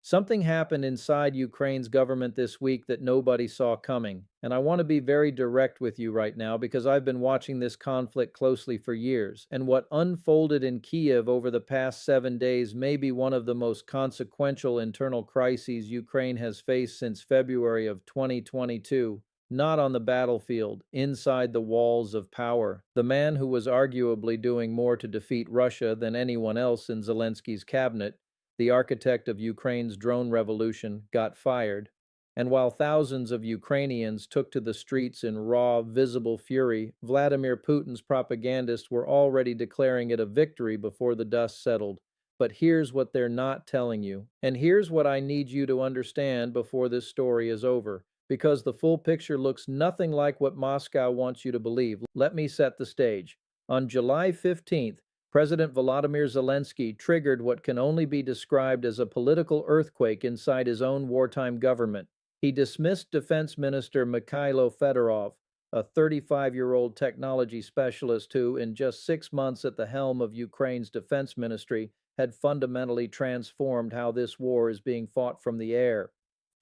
Something happened inside Ukraine's government this week that nobody saw coming. And I want to be very direct with you right now because I've been watching this conflict closely for years. And what unfolded in Kiev over the past 7 days may be one of the most consequential internal crises Ukraine has faced since February of 2022. Not on the battlefield, inside the walls of power. The man who was arguably doing more to defeat Russia than anyone else in Zelensky's cabinet, the architect of Ukraine's drone revolution, got fired. And while thousands of Ukrainians took to the streets in raw, visible fury, Vladimir Putin's propagandists were already declaring it a victory before the dust settled. But here's what they're not telling you. And here's what I need you to understand before this story is over. Because the full picture looks nothing like what Moscow wants you to believe. Let me set the stage. On July 15th, President Volodymyr Zelensky triggered what can only be described as a political earthquake inside his own wartime government. He dismissed Defense Minister Mikhailo Fedorov, a 35-year-old technology specialist who, in just 6 months at the helm of Ukraine's defense ministry, had fundamentally transformed how this war is being fought from the air.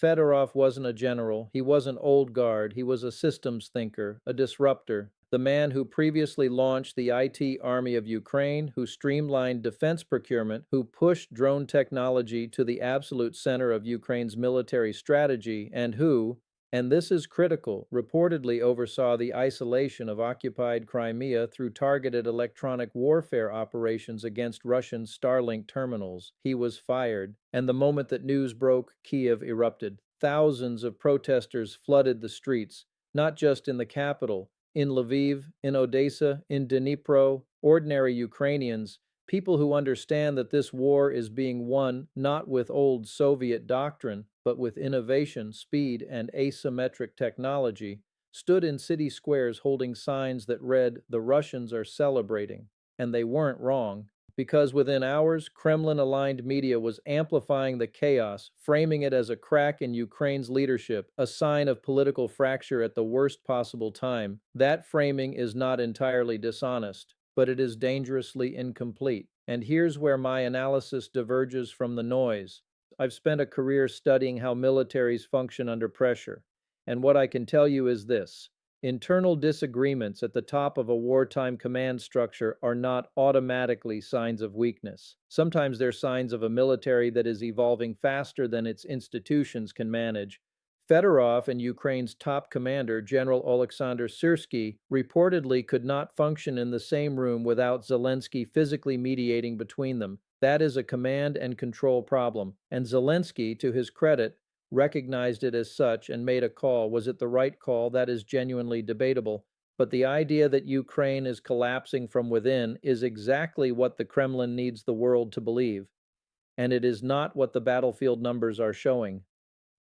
Fedorov wasn't a general, he wasn't old guard, he was a systems thinker, a disruptor, the man who previously launched the IT army of Ukraine, who streamlined defense procurement, who pushed drone technology to the absolute center of Ukraine's military strategy, and who, and this is critical, reportedly oversaw the isolation of occupied Crimea through targeted electronic warfare operations against Russian Starlink terminals. He was fired, and the moment that news broke, Kiev erupted. Thousands of protesters flooded the streets, not just in the capital, in Lviv, in Odessa, in Dnipro, ordinary Ukrainians, people who understand that this war is being won not with old Soviet doctrine, but with innovation, speed, and asymmetric technology, stood in city squares holding signs that read, "The Russians are celebrating." And they weren't wrong, because within hours, Kremlin-aligned media was amplifying the chaos, framing it as a crack in Ukraine's leadership, a sign of political fracture at the worst possible time. That framing is not entirely dishonest, but it is dangerously incomplete. And here's where my analysis diverges from the noise. I've spent a career studying how militaries function under pressure, and what I can tell you is this. Internal disagreements at the top of a wartime command structure are not automatically signs of weakness. Sometimes they're signs of a military that is evolving faster than its institutions can manage. Fedorov and Ukraine's top commander, General Oleksandr Syrsky, reportedly could not function in the same room without Zelensky physically mediating between them. That is a command and control problem, and Zelensky, to his credit, recognized it as such and made a call. Was it the right call? That is genuinely debatable. But the idea that Ukraine is collapsing from within is exactly what the Kremlin needs the world to believe. And it is not what the battlefield numbers are showing.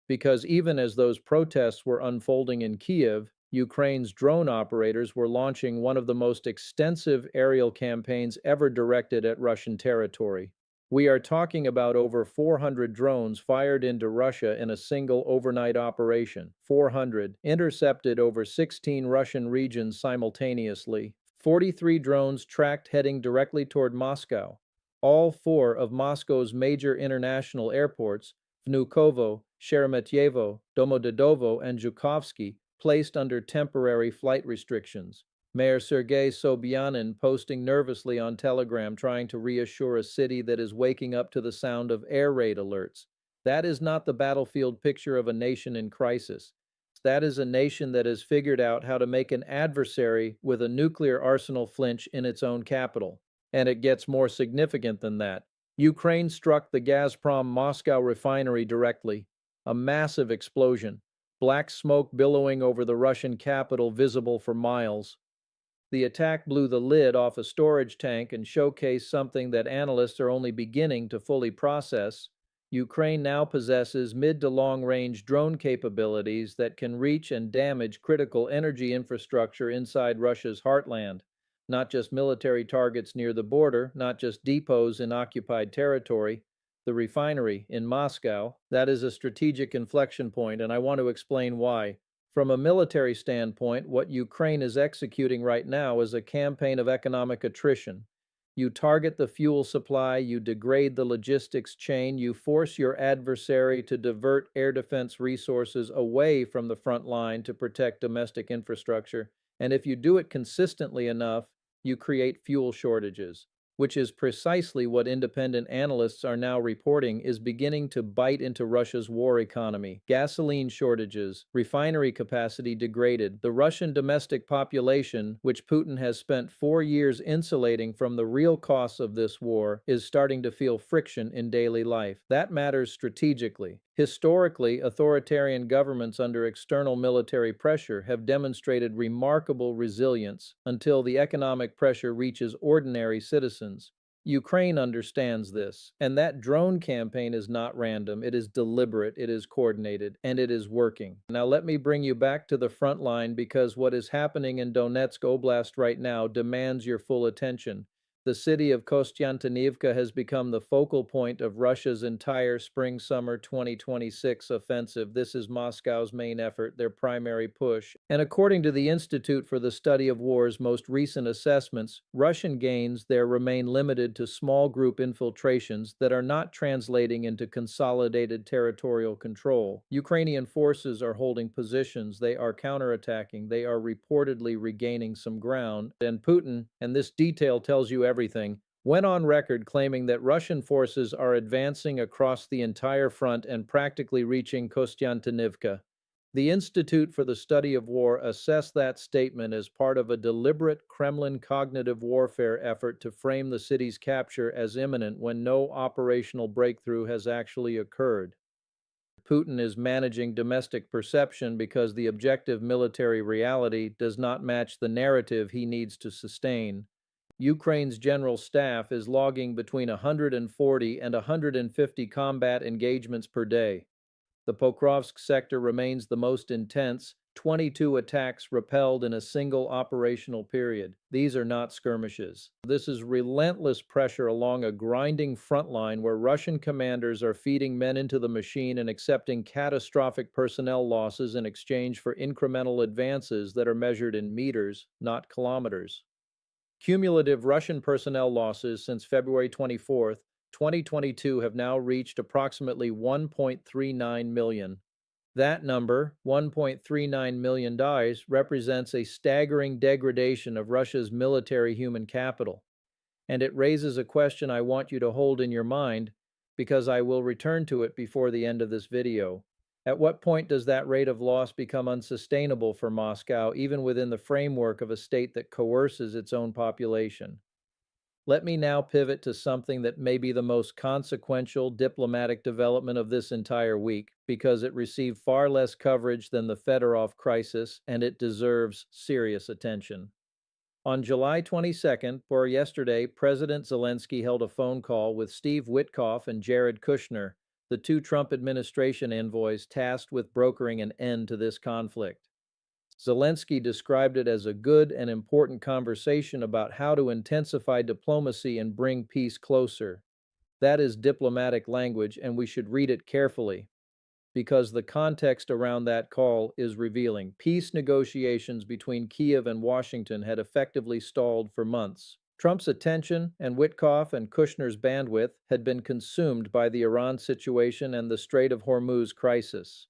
Because even as those protests were unfolding in Kiev, Ukraine's drone operators were launching one of the most extensive aerial campaigns ever directed at Russian territory. We are talking about over 400 drones fired into Russia in a single overnight operation. 400 intercepted over 16 Russian regions simultaneously. 43 drones tracked heading directly toward Moscow. All four of Moscow's major international airports, Vnukovo, Sheremetyevo, Domodedovo, and Zhukovsky, placed under temporary flight restrictions. Mayor Sergei Sobyanin posting nervously on Telegram trying to reassure a city that is waking up to the sound of air raid alerts. That is not the battlefield picture of a nation in crisis. That is a nation that has figured out how to make an adversary with a nuclear arsenal flinch in its own capital. And it gets more significant than that. Ukraine struck the Gazprom Moscow refinery directly. A massive explosion. Black smoke billowing over the Russian capital visible for miles. The attack blew the lid off a storage tank and showcased something that analysts are only beginning to fully process. Ukraine now possesses mid to long-range drone capabilities that can reach and damage critical energy infrastructure inside Russia's heartland. Not just military targets near the border, not just depots in occupied territory. The refinery in Moscow, that is a strategic inflection point, and I want to explain why. From a military standpoint, what Ukraine is executing right now is a campaign of economic attrition. You target the fuel supply, you degrade the logistics chain, you force your adversary to divert air defense resources away from the front line to protect domestic infrastructure. And if you do it consistently enough, you create fuel shortages, which is precisely what independent analysts are now reporting is beginning to bite into Russia's war economy. Gasoline shortages, refinery capacity degraded, the Russian domestic population, which Putin has spent 4 years insulating from the real costs of this war, is starting to feel friction in daily life. That matters strategically. Historically, authoritarian governments under external military pressure have demonstrated remarkable resilience until the economic pressure reaches ordinary citizens. Ukraine understands this, and that drone campaign is not random, it is deliberate, it is coordinated, and it is working. Now let me bring you back to the front line because what is happening in Donetsk Oblast right now demands your full attention. The city of Kostiantynivka has become the focal point of Russia's entire spring-summer 2026 offensive. This is Moscow's main effort, their primary push. And according to the Institute for the Study of War's most recent assessments, Russian gains there remain limited to small group infiltrations that are not translating into consolidated territorial control. Ukrainian forces are holding positions, they are counterattacking, they are reportedly regaining some ground, and Putin, and this detail tells you everything, went on record claiming that Russian forces are advancing across the entire front and practically reaching Kostiantynivka. The Institute for the Study of War assessed that statement as part of a deliberate Kremlin cognitive warfare effort to frame the city's capture as imminent when no operational breakthrough has actually occurred. Putin is managing domestic perception because the objective military reality does not match the narrative he needs to sustain. Ukraine's general staff is logging between 140 and 150 combat engagements per day. The Pokrovsk sector remains the most intense, 22 attacks repelled in a single operational period. These are not skirmishes. This is relentless pressure along a grinding front line where Russian commanders are feeding men into the machine and accepting catastrophic personnel losses in exchange for incremental advances that are measured in meters, not kilometers. Cumulative Russian personnel losses since February 24, 2022 have now reached approximately 1.39 million. That number, $1.39 million, represents a staggering degradation of Russia's military human capital. And it raises a question I want you to hold in your mind, because I will return to it before the end of this video. At what point does that rate of loss become unsustainable for Moscow, even within the framework of a state that coerces its own population? Let me now pivot to something that may be the most consequential diplomatic development of this entire week, because it received far less coverage than the Fedorov crisis, and it deserves serious attention. On July 22nd, or yesterday, President Zelensky held a phone call with Steve Witkoff and Jared Kushner, the two Trump administration envoys tasked with brokering an end to this conflict. Zelensky described it as a good and important conversation about how to intensify diplomacy and bring peace closer. That is diplomatic language, and we should read it carefully, because the context around that call is revealing. Peace negotiations between Kiev and Washington had effectively stalled for months. Trump's attention and Witkoff and Kushner's bandwidth had been consumed by the Iran situation and the Strait of Hormuz crisis.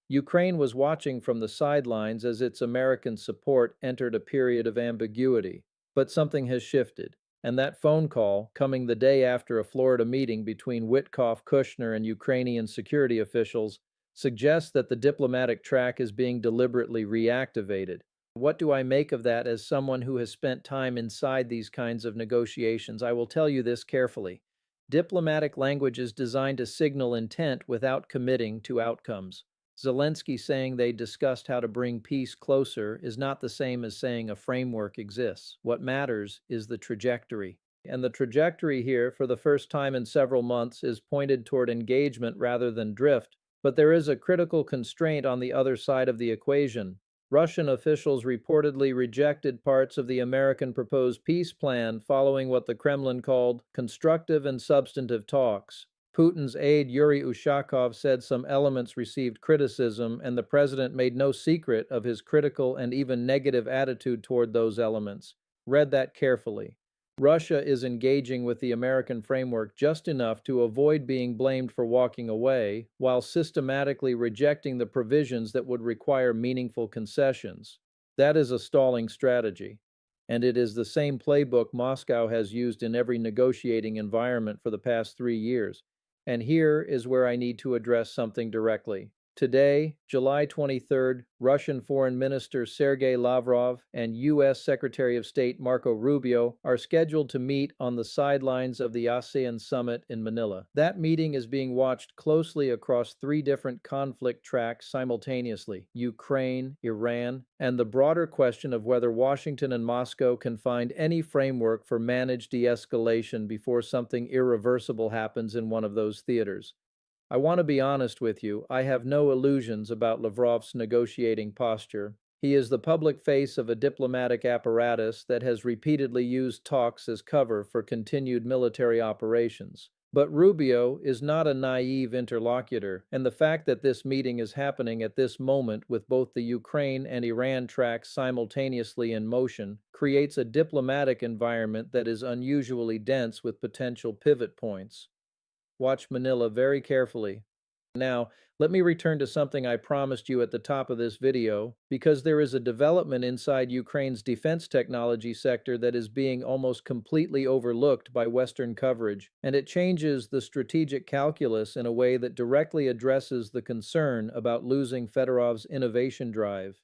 Ukraine was watching from the sidelines as its American support entered a period of ambiguity. But something has shifted, and that phone call, coming the day after a Florida meeting between Witkoff, Kushner, and Ukrainian security officials, suggests that the diplomatic track is being deliberately reactivated. What do I make of that as someone who has spent time inside these kinds of negotiations? I will tell you this carefully. Diplomatic language is designed to signal intent without committing to outcomes. Zelensky saying they discussed how to bring peace closer is not the same as saying a framework exists. What matters is the trajectory. And the trajectory here, for the first time in several months, is pointed toward engagement rather than drift. But there is a critical constraint on the other side of the equation. Russian officials reportedly rejected parts of the American proposed peace plan following what the Kremlin called constructive and substantive talks. Putin's aide Yuri Ushakov said some elements received criticism, and the president made no secret of his critical and even negative attitude toward those elements. Read that carefully. Russia is engaging with the American framework just enough to avoid being blamed for walking away, while systematically rejecting the provisions that would require meaningful concessions. That is a stalling strategy, and it is the same playbook Moscow has used in every negotiating environment for the past 3 years. And here is where I need to address something directly. Today, July 23rd, Russian Foreign Minister Sergei Lavrov and U.S. Secretary of State Marco Rubio are scheduled to meet on the sidelines of the ASEAN summit in Manila. That meeting is being watched closely across three different conflict tracks simultaneously: Ukraine, Iran, and the broader question of whether Washington and Moscow can find any framework for managed de-escalation before something irreversible happens in one of those theaters. I want to be honest with you, I have no illusions about Lavrov's negotiating posture. He is the public face of a diplomatic apparatus that has repeatedly used talks as cover for continued military operations. But Rubio is not a naive interlocutor, and the fact that this meeting is happening at this moment with both the Ukraine and Iran tracks simultaneously in motion creates a diplomatic environment that is unusually dense with potential pivot points. Watch Manila very carefully. Now, let me return to something I promised you at the top of this video, because there is a development inside Ukraine's defense technology sector that is being almost completely overlooked by Western coverage, and it changes the strategic calculus in a way that directly addresses the concern about losing Fedorov's innovation drive.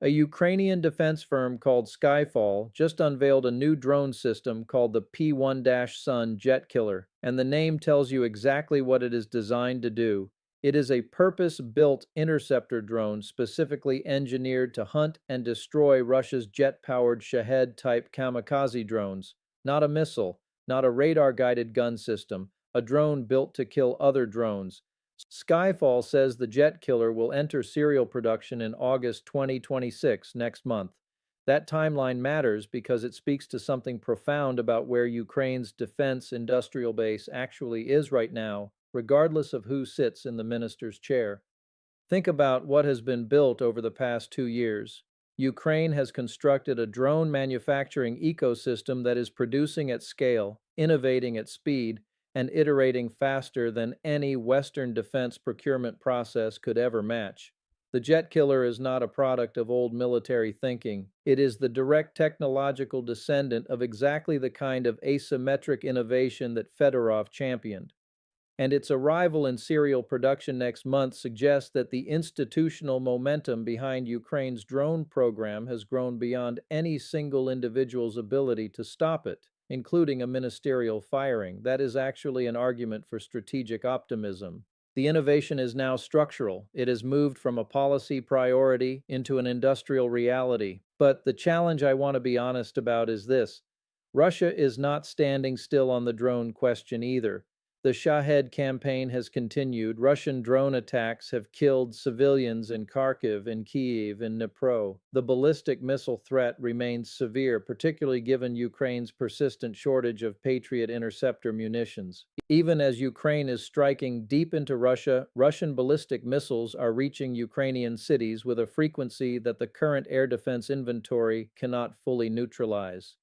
A Ukrainian defense firm called Skyfall just unveiled a new drone system called the P-1-Sun Jet Killer, and the name tells you exactly what it is designed to do. It is a purpose-built interceptor drone specifically engineered to hunt and destroy Russia's jet-powered Shahed-type kamikaze drones. Not a missile, not a radar-guided gun system, a drone built to kill other drones. Skyfall says the jet killer will enter serial production in August 2026, next month. That timeline matters because it speaks to something profound about where Ukraine's defense industrial base actually is right now, regardless of who sits in the minister's chair. Think about what has been built over the past 2 years. Ukraine has constructed a drone manufacturing ecosystem that is producing at scale, innovating at speed, and iterating faster than any Western defense procurement process could ever match. The jet killer is not a product of old military thinking. It is the direct technological descendant of exactly the kind of asymmetric innovation that Fedorov championed. And its arrival in serial production next month suggests that the institutional momentum behind Ukraine's drone program has grown beyond any single individual's ability to stop it, including a ministerial firing. That is actually an argument for strategic optimism. The innovation is now structural. It has moved from a policy priority into an industrial reality. But the challenge I want to be honest about is this: Russia is not standing still on the drone question either. The Shahed campaign has continued. Russian drone attacks have killed civilians in Kharkiv, in Kyiv, in Dnipro. The ballistic missile threat remains severe, particularly given Ukraine's persistent shortage of Patriot interceptor munitions. Even as Ukraine is striking deep into Russia, Russian ballistic missiles are reaching Ukrainian cities with a frequency that the current air defense inventory cannot fully neutralize.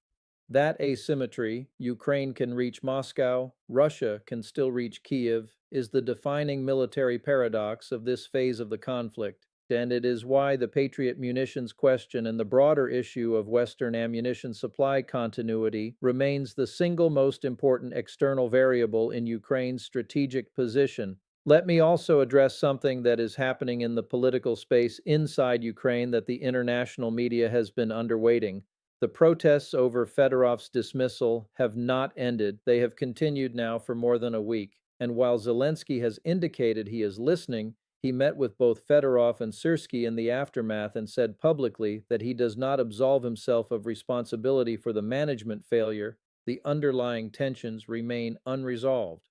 That asymmetry, Ukraine can reach Moscow, Russia can still reach Kyiv, is the defining military paradox of this phase of the conflict, and it is why the Patriot munitions question and the broader issue of Western ammunition supply continuity remains the single most important external variable in Ukraine's strategic position. Let me also address something that is happening in the political space inside Ukraine that the international media has been underweighting. The protests over Fedorov's dismissal have not ended. They have continued now for more than a week. And while Zelensky has indicated he is listening, he met with both Fedorov and Syrskyi in the aftermath and said publicly that he does not absolve himself of responsibility for the management failure. The underlying tensions remain unresolved.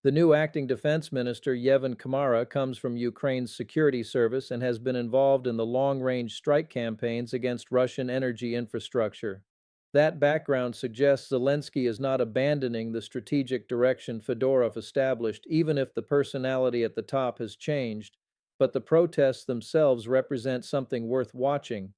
The new acting defense minister, Yevhen Kamara, comes from Ukraine's security service and has been involved in the long-range strike campaigns against Russian energy infrastructure. That background suggests Zelensky is not abandoning the strategic direction Fedorov established, even if the personality at the top has changed. But the protests themselves represent something worth watching.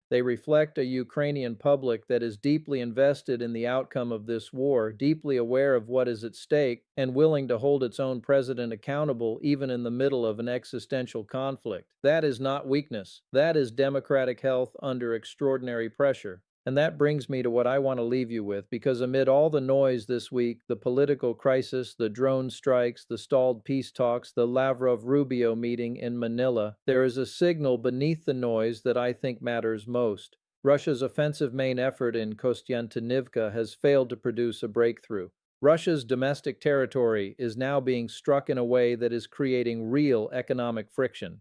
They reflect a Ukrainian public that is deeply invested in the outcome of this war, deeply aware of what is at stake, and willing to hold its own president accountable even in the middle of an existential conflict. That is not weakness. That is democratic health under extraordinary pressure. And that brings me to what I want to leave you with, because amid all the noise this week, the political crisis, the drone strikes, the stalled peace talks, the Lavrov-Rubio meeting in Manila, there is a signal beneath the noise that I think matters most. Russia's offensive main effort in Kostiantynivka has failed to produce a breakthrough. Russia's domestic territory is now being struck in a way that is creating real economic friction.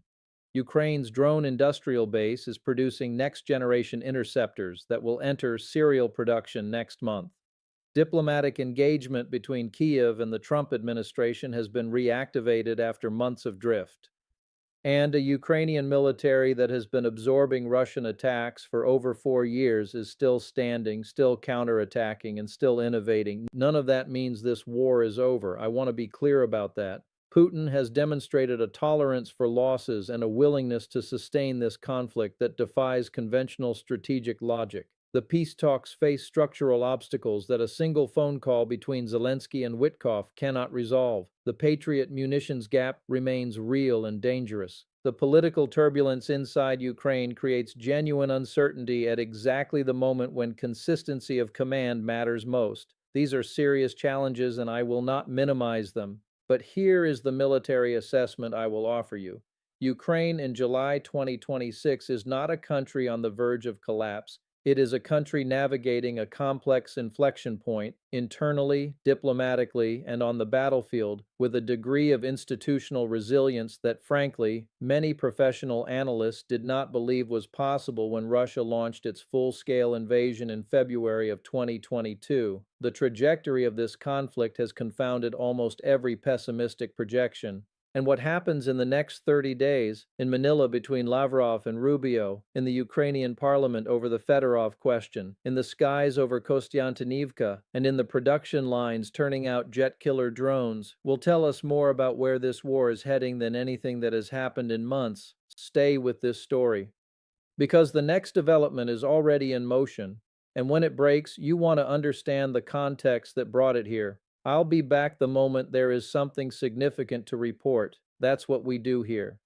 Ukraine's drone industrial base is producing next-generation interceptors that will enter serial production next month. Diplomatic engagement between Kiev and the Trump administration has been reactivated after months of drift. And a Ukrainian military that has been absorbing Russian attacks for over 4 years is still standing, still counterattacking, and still innovating. None of that means this war is over. I want to be clear about that. Putin has demonstrated a tolerance for losses and a willingness to sustain this conflict that defies conventional strategic logic. The peace talks face structural obstacles that a single phone call between Zelensky and Witkoff cannot resolve. The Patriot munitions gap remains real and dangerous. The political turbulence inside Ukraine creates genuine uncertainty at exactly the moment when consistency of command matters most. These are serious challenges, and I will not minimize them. But here is the military assessment I will offer you. Ukraine in July 2026 is not a country on the verge of collapse. It is a country navigating a complex inflection point, internally, diplomatically, and on the battlefield, with a degree of institutional resilience that, frankly, many professional analysts did not believe was possible when Russia launched its full-scale invasion in February of 2022. The trajectory of this conflict has confounded almost every pessimistic projection. And what happens in the next 30 days in Manila between Lavrov and Rubio, in the Ukrainian parliament over the Fedorov question, in the skies over Kostiantynivka, and in the production lines turning out jet-killer drones, will tell us more about where this war is heading than anything that has happened in months. Stay with this story. Because the next development is already in motion, and when it breaks, you want to understand the context that brought it here. I'll be back the moment there is something significant to report. That's what we do here.